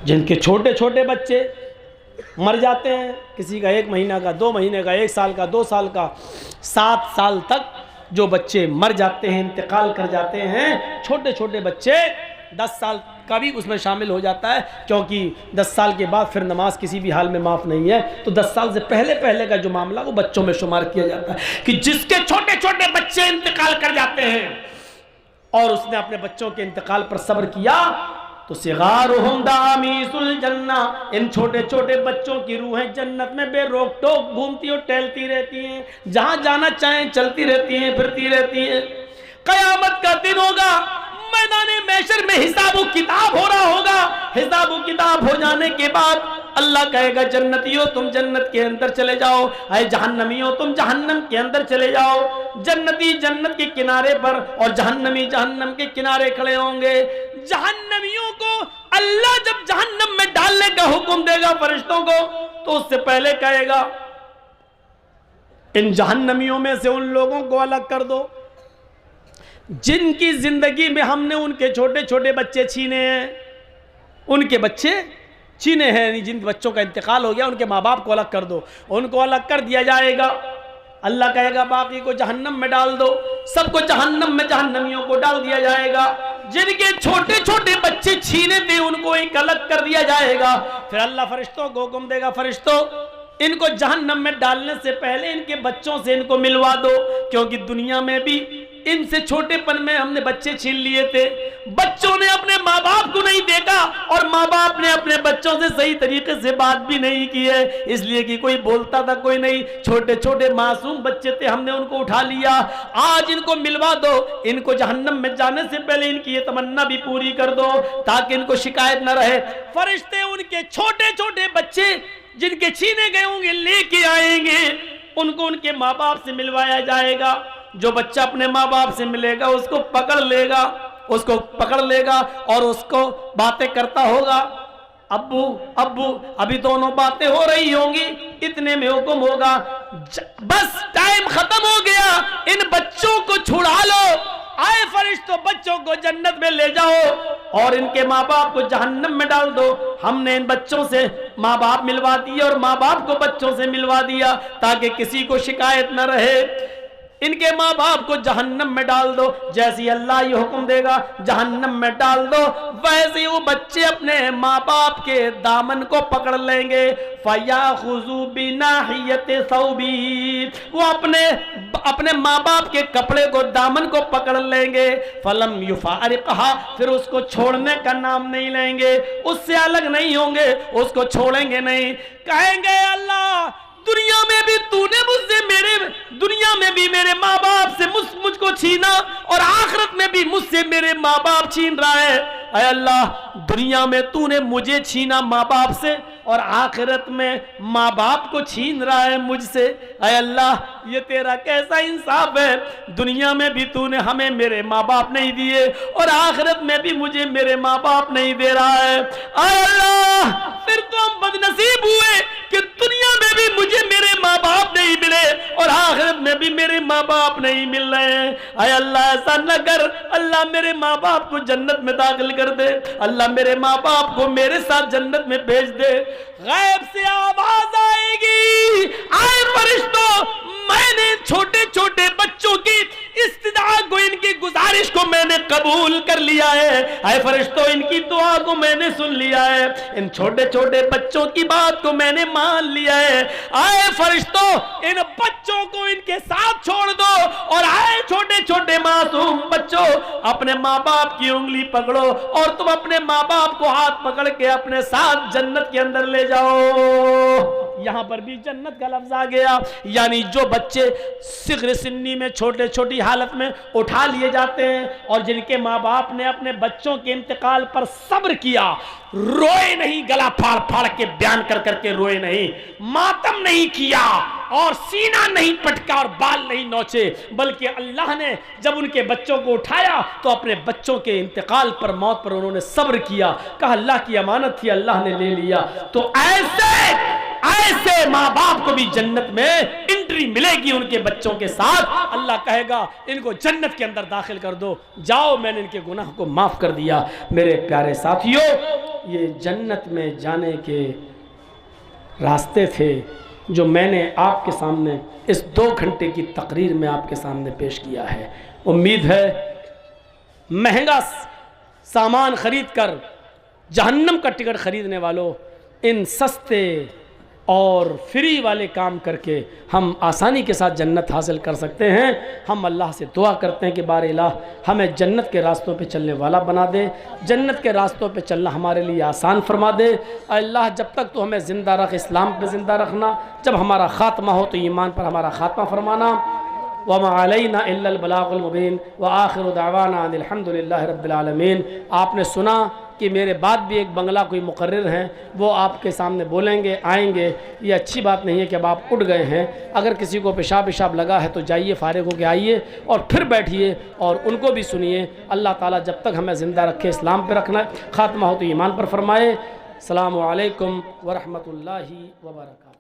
جن کے چھوٹے چھوٹے بچے مر جاتے ہیں، کسی کا 1 مہینہ کا، 2 مہینے کا، 1 سال کا، 2 سال کا، 7 سال تک جو بچے مر جاتے ہیں، انتقال کر جاتے ہیں، چھوٹے چھوٹے بچے، 10 سال کا بھی اس میں شامل ہو جاتا ہے، کیونکہ 10 سال کے بعد پھر نماز کسی بھی حال میں معاف نہیں ہے، تو 10 سال سے پہلے کا جو معاملہ وہ بچوں میں شمار کیا جاتا ہے کہ جس کے چھوٹے چھوٹے بچے انتقال کر جاتے ہیں اور اس نے اپنے بچوں کے انتقال پر صبر کیا تو صغارہم دعامیس الجنہ، ان چھوٹے چھوٹے بچوں کی روحیں جنت میں بے روک ٹوک گھومتی اور ٹہلتی رہتی ہیں، جہاں جانا چاہیں چلتی رہتی ہیں، پھرتی رہتی ہیں۔ قیامت کا دن ہوگا، میدان محشر میں حساب و کتاب ہو رہا ہوگا، حساب و کتاب ہو جانے کے بعد اللہ کہے گا جنتیوں تم جنت کے اندر چلے جاؤ، اے جہنمیوں تم جہنم کے اندر چلے جاؤ۔ جنتی جنت کے کنارے پر اور جہنمی جہنم کے کنارے کھڑے ہوں گے۔ جہنمیوں کو اللہ جب جہنم میں ڈالنے کا حکم دے گا فرشتوں کو تو اس سے پہلے کہے گا ان جہنمیوں میں سے ان لوگوں کو الگ کر دو جن کی زندگی میں ہم نے ان کے چھوٹے چھوٹے بچے چھینے ہیں، ان کے بچے چھینے ہیں، یعنی جن بچوں کا انتقال ہو گیا ان کے ماں باپ کو الگ کر دو، ان کو الگ کر دیا جائے گا۔ اللہ کہے گا باقی کو جہنم میں ڈال دو، سب کو جہنم میں جہنمیوں کو ڈال دیا جائے گا۔ جن کے چھوٹے چھوٹے بچے چھینے تھے ان کو ایک الگ کر دیا جائے گا۔ پھر اللہ فرشتوں کو حکم دے گا فرشتوں ان کو جہنم میں ڈالنے سے پہلے ان کے بچوں سے ان کو ملوا دو، کیونکہ دنیا میں بھی ان سے چھوٹے پن میں ہم نے بچے چھین لیے تھے، بچوں نے اپنے ماں باپ کو نہیں دیکھا اور ماں باپ نے اپنے بچوں سے صحیح طریقے سے بات بھی نہیں کی ہے، اس لیے کہ کوئی بولتا تھا کوئی نہیں، چھوٹے چھوٹے معصوم بچے تھے ہم نے ان کو اٹھا لیا۔ آج ان کو ملوا دو، ان کو جہنم میں جانے سے پہلے ان کی یہ تمنا بھی پوری کر دو تاکہ ان کو شکایت نہ رہے۔ فرشتے ان کے چھوٹے چھوٹے بچے جن کے چھینے گئے ہوں گے لے کے آئیں گے، ان کو ان کے ماں باپ سے ملوایا جائے گا۔ جو بچہ اپنے ماں باپ سے ملے گا اس کو پکڑ لے گا اور اس کو باتیں کرتا ہوگا، ابو ابو، ابھی دونوں باتیں ہو رہی ہوں گی، اتنے میں حکم ہوگا بس ٹائم ختم ہو گیا، ان بچوں کو چھڑا لو، آئے فرشتوں بچوں کو جنت میں لے جاؤ اور ان کے ماں باپ کو جہنم میں ڈال دو۔ ہم نے ان بچوں سے ماں باپ ملوا دیے اور ماں باپ کو بچوں سے ملوا دیا تاکہ کسی کو شکایت نہ رہے۔ ان کے ماں باپ کو جہنم میں ڈال دو، جیسے اللہ یہ حکم دے گا جہنم میں ڈال دو، ویسے وہ بچے اپنے ماں باپ کے دامن کو پکڑ لیں گے۔ فَيَأْخُذُوا بِنَاحِيَةِ ثَوْبِهِ، وہ اپنے ماں باپ کے کپڑے کو دامن کو پکڑ لیں گے۔ فَلَمْ يُفَارِقْهَا، پھر اس کو چھوڑنے کا نام نہیں لیں گے، اس سے الگ نہیں ہوں گے، اس کو چھوڑیں گے نہیں، کہیں گے اللہ دنیا میں بھی تو نے مجھ سے دنیا میں بھی میرے ماں باپ سے مجھ کو چھینا اور آخرت میں بھی مجھ سے میرے ماں باپ چھین رہا ہے۔ اے اللہ دنیا میں تو نے مجھے چھینا ماں باپ سے اور آخرت میں ماں باپ کو چھین رہا ہے مجھ سے، اے اللہ یہ تیرا کیسا انصاف ہے، دنیا میں بھی تو نے ہمیں میرے ماں باپ نہیں دیے اور آخرت میں بھی مجھے میرے ماں باپ نہیں دے رہا ہے۔ اے اللہ پھر تو ہم بدنصیب ہوئے کہ دنیا میں بھی مجھے میرے ماں باپ نہیں ملے اور آخرت میں بھی میرے ماں باپ نہیں مل رہے ہیں۔ اے اللہ ایسا نہ کر، اللہ میرے ماں باپ کو جنت میں داخل کر دے، اللہ میرے ماں باپ کو میرے ساتھ جنت میں بھیج دے۔ غیب سے آواز آئے گی، آئے فرشتوں میں نے چھوٹے چھوٹے بچوں کی استدعا کو، ان کی گزارش کو میں نے قبول کر لیا ہے، اے فرشتوں ان کی دعا کو میں نے سن لیا ہے، ان چھوٹے چھوٹے بچوں کی بات کو میں نے مان لیا ہے۔ آئے فرشتوں ان بچوں کو ان کے ساتھ چھوڑ دو اور آئے چھوٹے چھوٹے معصوم بچوں اپنے ماں باپ کی انگلی پکڑو اور تم اپنے ماں باپ کو ہاتھ پکڑ کے اپنے ساتھ جنت کے اندر لے جاؤ۔ یہاں پر بھی جنت کا لفظ آ گیا، یعنی جو بچے صغر سنی میں چھوٹے چھوٹی حالت میں اٹھا لیے جاتے ہیں اور جن کے ماں باپ نے اپنے بچوں کے انتقال پر صبر کیا، روئے نہیں، گلا پھاڑ پھاڑ کے بیان کر کر کے روئے نہیں، ماتم نہیں کیا اور سینہ نہیں پٹکا اور بال نہیں نوچے، بلکہ اللہ نے جب ان کے بچوں کو اٹھایا تو اپنے بچوں کے انتقال پر، موت پر انہوں نے صبر کیا، کہا اللہ کی امانت تھی اللہ نے لے لیا۔ تو ایسے ماں باپ کو بھی جنت میں انٹری ملے گی ان کے بچوں کے ساتھ۔ اللہ کہے گا ان کو جنت کے اندر داخل کر دو، جاؤ میں نے ان کے گناہ کو معاف کر دیا۔ میرے پیارے ساتھیوں یہ جنت میں جانے کے راستے تھے جو میں نے آپ کے سامنے اس 2 گھنٹے کی تقریر میں آپ کے سامنے پیش کیا ہے۔ امید ہے مہنگا سامان خرید کر جہنم کا ٹکٹ خریدنے والوں، ان سستے اور فری والے کام کر کے ہم آسانی کے ساتھ جنت حاصل کر سکتے ہیں۔ ہم اللہ سے دعا کرتے ہیں کہ بار الہ ہمیں جنت کے راستوں پہ چلنے والا بنا دے، جنت کے راستوں پہ چلنا ہمارے لیے آسان فرما دے۔ اے اللہ جب تک تو ہمیں زندہ رکھ، اسلام پہ زندہ رکھنا، جب ہمارا خاتمہ ہو تو ایمان پر ہمارا خاتمہ فرمانا۔ وما علینا الا البلاغ المبین وآخر دعوانا ان الحمد للہ رب العالمین۔ آپ نے سنا کہ میرے بعد بھی ایک بنگلہ کوئی مقرر ہیں، وہ آپ کے سامنے بولیں گے، آئیں گے۔ یہ اچھی بات نہیں ہے کہ اب آپ اٹھ گئے ہیں۔ اگر کسی کو پیشاب لگا ہے تو جائیے، فارغ ہو کے آئیے اور پھر بیٹھیے اور ان کو بھی سنیے۔ اللہ تعالیٰ جب تک ہمیں زندہ رکھے، اسلام پہ رکھنا، خاتمہ ہو تو ایمان پر فرمائے۔ السلام علیکم ورحمۃ اللہ وبرکاتہ۔